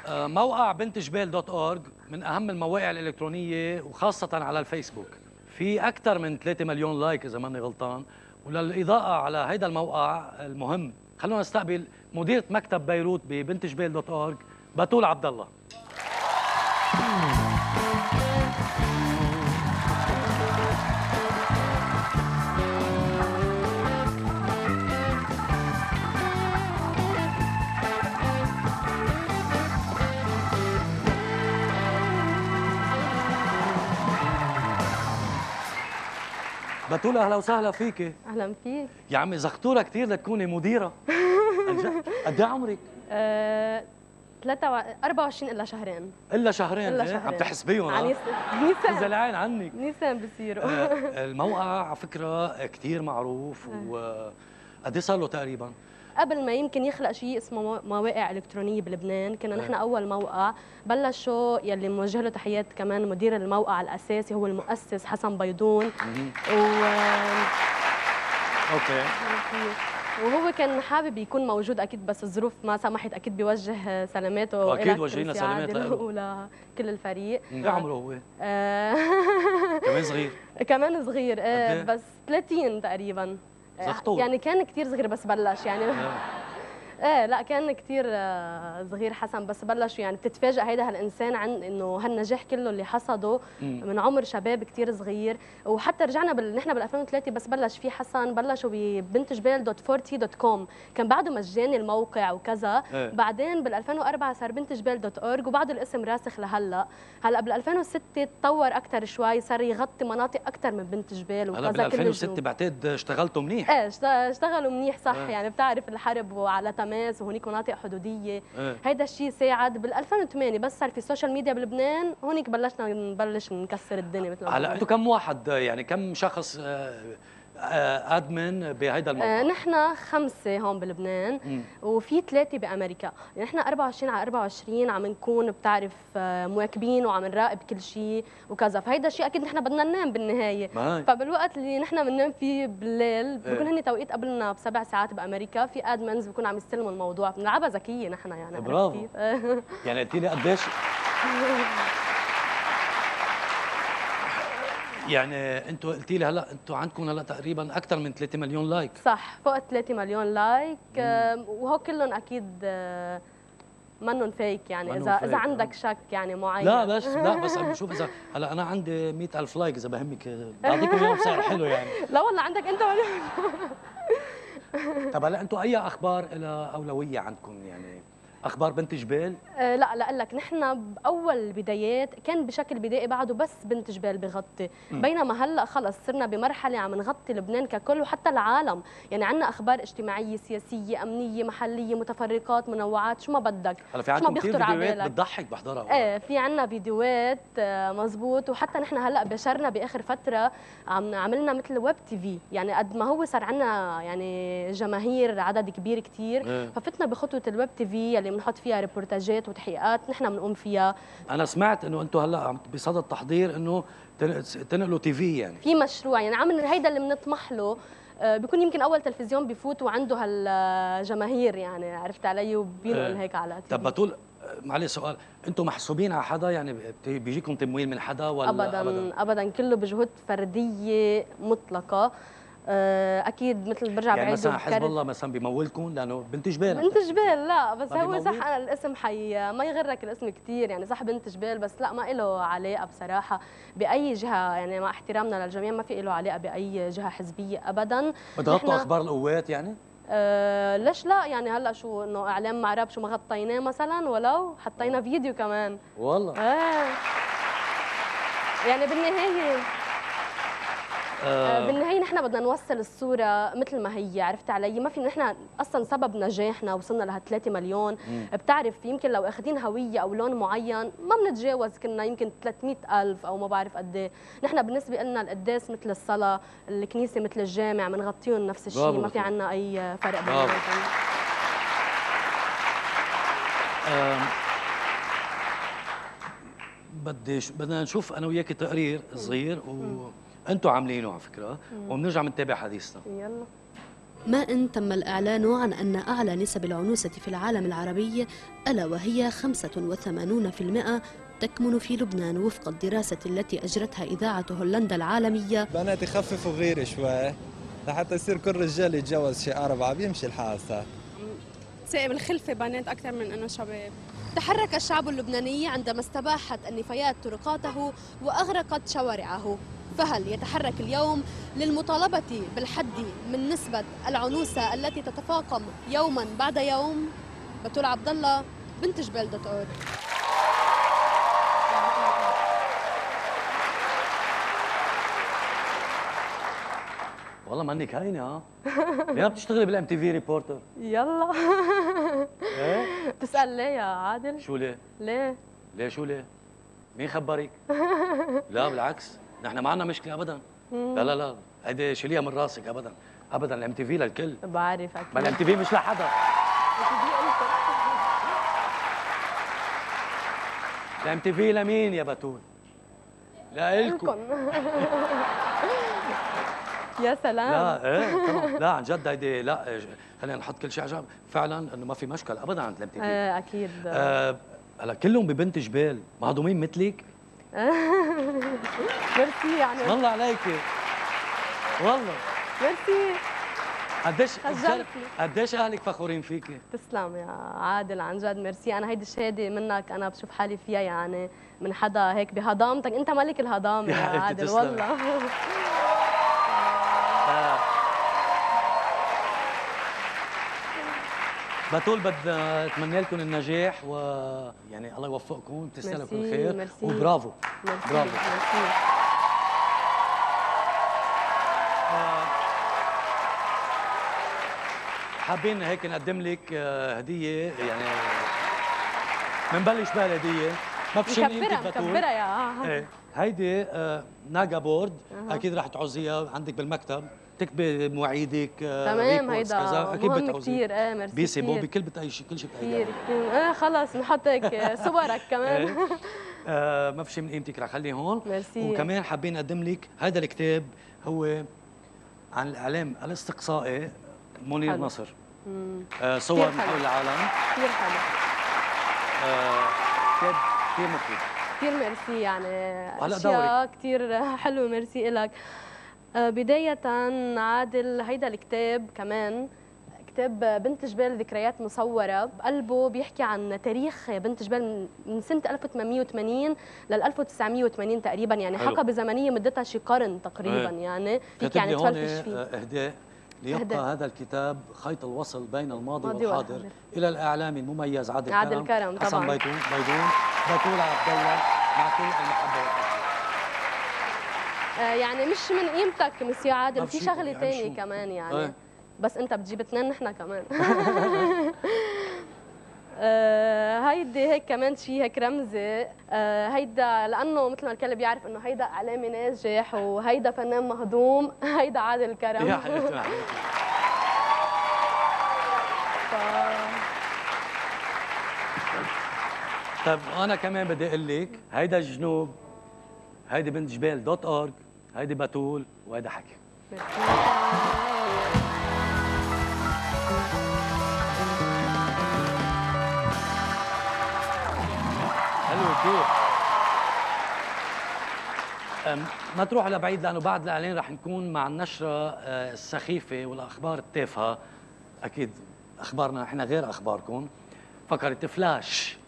موقع بنتجبال دوت اورج من اهم المواقع الالكترونيه وخاصه على الفيسبوك. في اكثر من 3 مليون لايك اذا ماني غلطان. وللاضاءه على هيدا الموقع المهم خلونا نستقبل مديره مكتب بيروت ببنتجبال دوت اورج بتول عبد الله. بتول اهلا وسهلا فيكي. اهلا فيك. يا عمي زغطوره كثير لتكوني مديره. قد ايه عمرك؟ 24 الا شهرين. الا شهرين. الا إيه؟ شهرين عم تحسبيهم ها؟ نيسان زلعان عنك. نيسان بصيروا. الموقع على فكره كثير معروف قد ايه صار له تقريبا؟ قبل ما يمكن يخلق شيء اسمه مواقع الكترونيه بلبنان، كنا نحن اول موقع بلشوا يلي موجه له تحيات كمان مدير الموقع الاساسي هو المؤسس حسن بيضون. اوكي. وهو كان حابب يكون موجود اكيد، بس الظروف ما سمحت. اكيد بيوجه سلاماته واكيد وجه لنا سلامات ولكل الفريق. ايه عمره هو؟ كمان صغير. كمان صغير بس 30 تقريبا. زغطور. يعني كان كثير صغير بس بلش يعني. ايه لا كان كثير صغير حسن بس بلش. يعني بتتفاجئ هيدا هالانسان عن انه هالنجاح كله اللي حصده من عمر شباب كثير صغير. وحتى رجعنا نحن بال 2003 بس بلش فيه حسن، بلشوا ببنتجبال دوت فورتي دوت كوم، كان بعده مجاني الموقع وكذا. بعدين بال 2004 صار بنتجبال دوت اورج وبعده الاسم راسخ لهلا. هلا بال 2006 تطور اكثر شوي، صار يغطي مناطق اكثر من بنتجبال وكذا. هلا بال 2006 بعتقد اشتغلتوا منيح. ايه اشتغلوا منيح صح. يعني بتعرف الحرب وعلى تماس وهنيك مناطق حدوديه. هيدا الشيء ساعد. بال 2008 بس صار في السوشيال ميديا بلبنان، هونيك بلشنا نبلش نكسر الدنيا مثل ما هلا انتم كم واحد، يعني كم شخص ادمن بهيدا الموقع؟ نحن 5 هون بلبنان وفي 3 بامريكا. يعني نحن 24 على 24 عم نكون بتعرف مواكبين وعم نراقب كل شيء وكذا. فهيدا الشيء اكيد نحن بدنا ننام بالنهايه. فبالوقت اللي نحن بننام فيه بالليل بكون هن توقيت قبلنا ب7 ساعات بامريكا. في ادمنز بكون عم يستلموا الموضوع، بنلعبها ذكيه نحن يعني. برافو. يعني قلتي لي قديش؟ يعني انتوا قلتي لي هلا انتوا عندكم هلا تقريبا اكثر من 3 مليون لايك. صح فوق 3 مليون لايك. وهو كلهم اكيد منن فيك. يعني اذا عندك شك يعني معين. لا بس عم بشوف اذا هلا انا عندي 100,000 لايك، اذا بهمك بعطيكم اياهم بسعر حلو يعني. لا والله عندك انت. طب هلا انتوا اي اخبار لها اولويه عندكم؟ يعني اخبار بنت جبال؟ لا لا لك نحن باول البدايات كان بشكل بدائي بعده بس بنت جبال بغطي. بينما هلا خلص صرنا بمرحله عم نغطي لبنان ككل وحتى العالم. يعني عندنا اخبار اجتماعيه سياسيه امنيه محليه متفرقات منوعات شو ما بدك. هلا في عندكم كثير فيديوهات بتضحك بحضرها. ايه في عندنا فيديوهات مزبوط. وحتى نحن هلا بشرنا باخر فتره عملنا مثل ويب تي في. يعني قد ما هو صار عندنا يعني جماهير عدد كبير كثير ففتنا بخطوه الويب تي في اللي بنحط فيها ريبورتاجات وتحقيقات نحن بنقوم فيها. انا سمعت انه انتم هلا بصدد تحضير انه تنقلوا تي في. يعني في مشروع يعني عامل هيدا اللي بنطمح له. بيكون يمكن اول تلفزيون بفوت وعنده هالجماهير يعني عرفت علي وبينقل هيك على تي في. طب بتقول معلش سؤال، انتم محسوبين على حدا؟ يعني بيجيكم تمويل من حدا ولا ابدا كله بجهود فرديه مطلقه. اكيد مثل برجع يعني مثلا حزب الله مثلا بيمولكم لانه بنت جبال؟ بنت جبال لا بس هو صح. انا الاسم ما يغرك الاسم كثير يعني. صح بنت جبال بس لا ما له علاقه بصراحه باي جهه. يعني مع احترامنا للجميع ما في له علاقه باي جهه حزبيه ابدا. بتغطوا اخبار القوات يعني؟ ليش لا. يعني هلا شو انه اعلام معرب شو ما غطيناه مثلا ولو حطينا فيديو كمان والله. يعني بالنهاية نحن بدنا نوصل الصورة مثل ما هي عرفت علي. ما في نحن أصلا سبب نجاحنا وصلنا لها 3 مليون. بتعرف يمكن لو أخذين هوية أو لون معين ما بنتجاوز كنا يمكن 300,000 أو ما بعرف قد ايه. نحن بالنسبة لنا القداس مثل الصلاة، الكنيسة مثل الجامع بنغطيهم نفس الشيء. ما في عنا أي فرق بينهم. بدنا نشوف أنا وياك تقرير صغير وأنتم عاملينه على فكرة وبنرجع بنتابع حديثنا. يلا. ما تم الإعلان عن أن أعلى نسب العنوسة في العالم العربي ألا وهي 85% تكمن في لبنان وفق الدراسة التي أجرتها إذاعة هولندا العالمية. بنات يخففوا غير شوي لحتى يصير كل رجال يتجوز شي 4 بيمشي الحال صح. تسائب الخلفة بنات أكثر من إنه شباب. تحرك الشعب اللبناني عندما استباحت النفايات طرقاته وأغرقت شوارعه، فهل يتحرك اليوم للمطالبة بالحد من نسبة العنوسة التي تتفاقم يوما بعد يوم؟ بتول عبد الله، بنت جبال .org. والله مانك هينه ها؟ ليه بتشتغلي بالام تي في ريبورتر؟ يلا ايه؟ بتسأل ليه يا عادل؟ شو ليه؟ ليه؟ ليه شو ليه؟ مين خبرك؟ لا بالعكس، نحن ما عندنا مشكله ابدا. لا لا لا، هيدي شيليها من راسك ابدا، ابدا الام تي في للكل. بعرف اكيد. ما الام تي في مش لحدا. الام تي في لمين يا بتول؟ لإلكم. يا سلام. لا ايه طبعا، لا عن جد هيدي لا، خلينا نحط كل شيء عجب، فعلا انه ما في مشكل ابدا عند الام تي في. اكيد. هلا كلهم ببنت جبال، مهضومين مثلك. ميرسي يعني. والله عليكي والله. ميرسي. قديش اهلك فخورين فيكي؟ تسلم يا عادل، عن جد ميرسي. انا هيدي الشهاده منك انا بشوف حالي فيها، يعني من حدا هيك بهضامتك، انت ملك الهضامه يا عادل والله. بتول بدنا اتمنى لكم النجاح، ويعني الله يوفقكم، بتستاهلوا كل خير وبرافو. ميرسي. برافو. ميرسي. حابين هيك نقدم لك هديه، يعني بنبلش بهالهديه. ما بشيل ايدك بتول. مكبره يا ايه هيدي ناجا بورد، اكيد رح تعوزيها عندك بالمكتب، تكتبي مواعيدك. تمام، هيدا اكيد مهم بتعوزيه كثير. ميرسي بيسي بوبي كل بتاي شيء، كل شيء كثير بتايديها. خلص نحط هيك صورك كمان. ما في شيء من قيمتك رح خليه هون. ميرسي. وكمان حابين نقدم لك هذا الكتاب، هو عن الاعلام الاستقصائي منير حلو. نصر. صور من حول العالم. كثير حلو. كتاب كثير مفيد. كثير ميرسي، يعني وهلا اشياء كثير حلوه. ميرسي لك. بداية عادل، هيدا الكتاب كمان كتاب بنت جبال ذكريات مصورة، بقلبه بيحكي عن تاريخ بنت جبال من سنة 1880 لل 1980 تقريبا، يعني حلو. حقبة زمنية مدتها شي قرن تقريبا. يعني فيك يعني تفلتش فيه. اهداء ليبقى هذا الكتاب خيط الوصل بين الماضي ماضي والحاضر إلى الإعلامي المميز عادل كرم. عادل كرم حسن طبعا. بيتون بتول عبد الله، مع كل المحبة والتقدير. يعني مش من قيمتك مسيو عادل، في شغله يعني ثانيه كمان يعني. بس انت بتجيب اثنين، نحن كمان. هيدي هيك كمان شيء هيك رمزي. هيدا لانه مثل ما الكل بيعرف انه هيدا اعلامي ناجح وهيدا فنان مهضوم. هيدا عادل كرم. يا حبيبتي. طيب انا كمان بدي اقول لك، هيدا الجنوب، هيدي بنت جبال .org، هيدي بتول، وهيدا حكي. حلو كثير. ما تروح لبعيد، لانه بعد الاعلان رح نكون مع النشره السخيفه والاخبار التافهه. اكيد اخبارنا احنا غير اخباركم. فكرت فلاش